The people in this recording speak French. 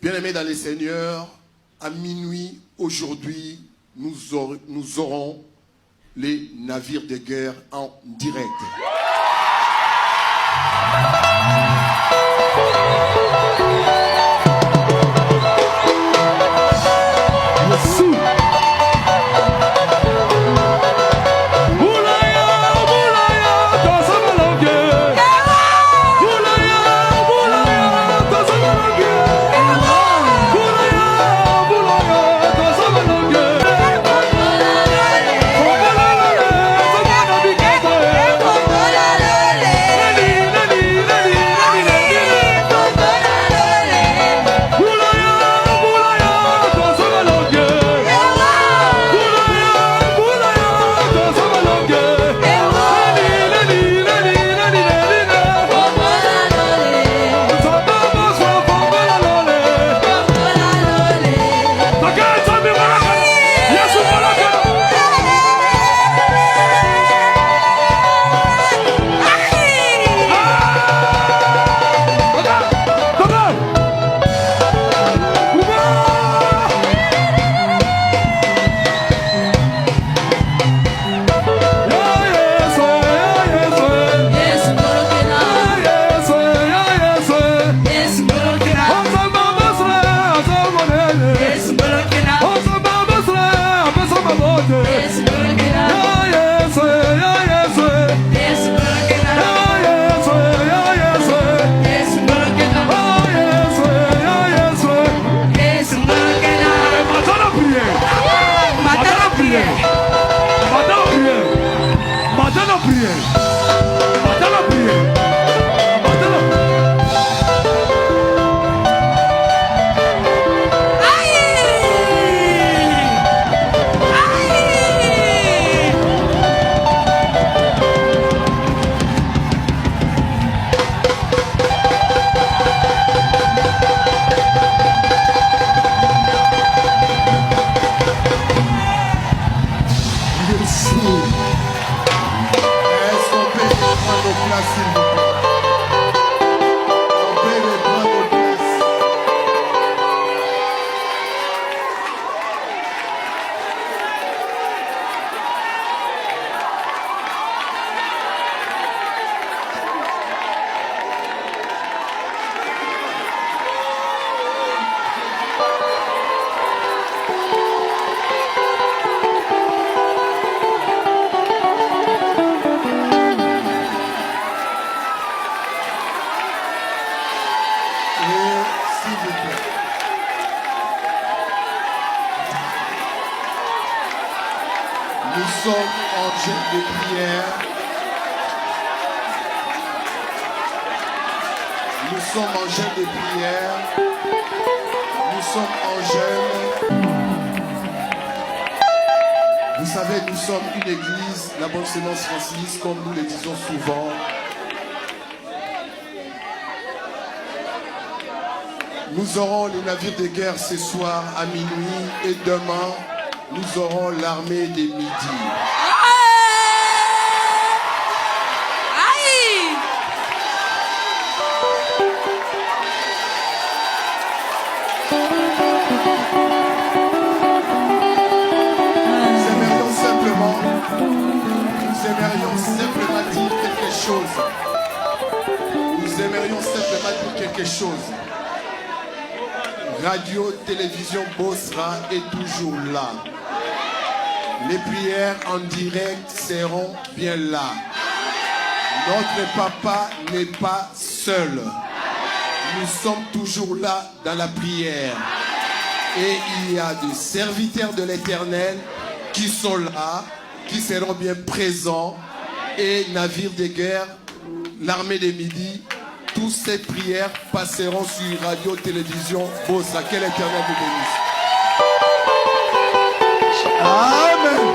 Bien-aimés dans les Seigneurs, à minuit aujourd'hui, nous aurons les navires de guerre en direct. Nous sommes en jeûne de prière. Nous sommes en jeûne de prière. Nous sommes en jeûne. Vous savez, nous sommes une église, la Bonne Semence Francis, comme nous le disons souvent. Nous aurons les navires de guerre ce soir à minuit et demain, nous aurons l'armée des midis. Nous aimerions simplement dire quelque chose. Nous aimerions simplement dire quelque chose. Radio, télévision Bosra est toujours là. Les prières en direct seront bien là. Notre papa n'est pas seul. Nous sommes toujours là dans la prière. Et il y a des serviteurs de l'Éternel qui sont là, qui seront bien présents. Et navires de guerre, l'armée des midis, toutes ces prières passeront sur radio, télévision Bosra. Que l'Éternel nous bénisse. Amen.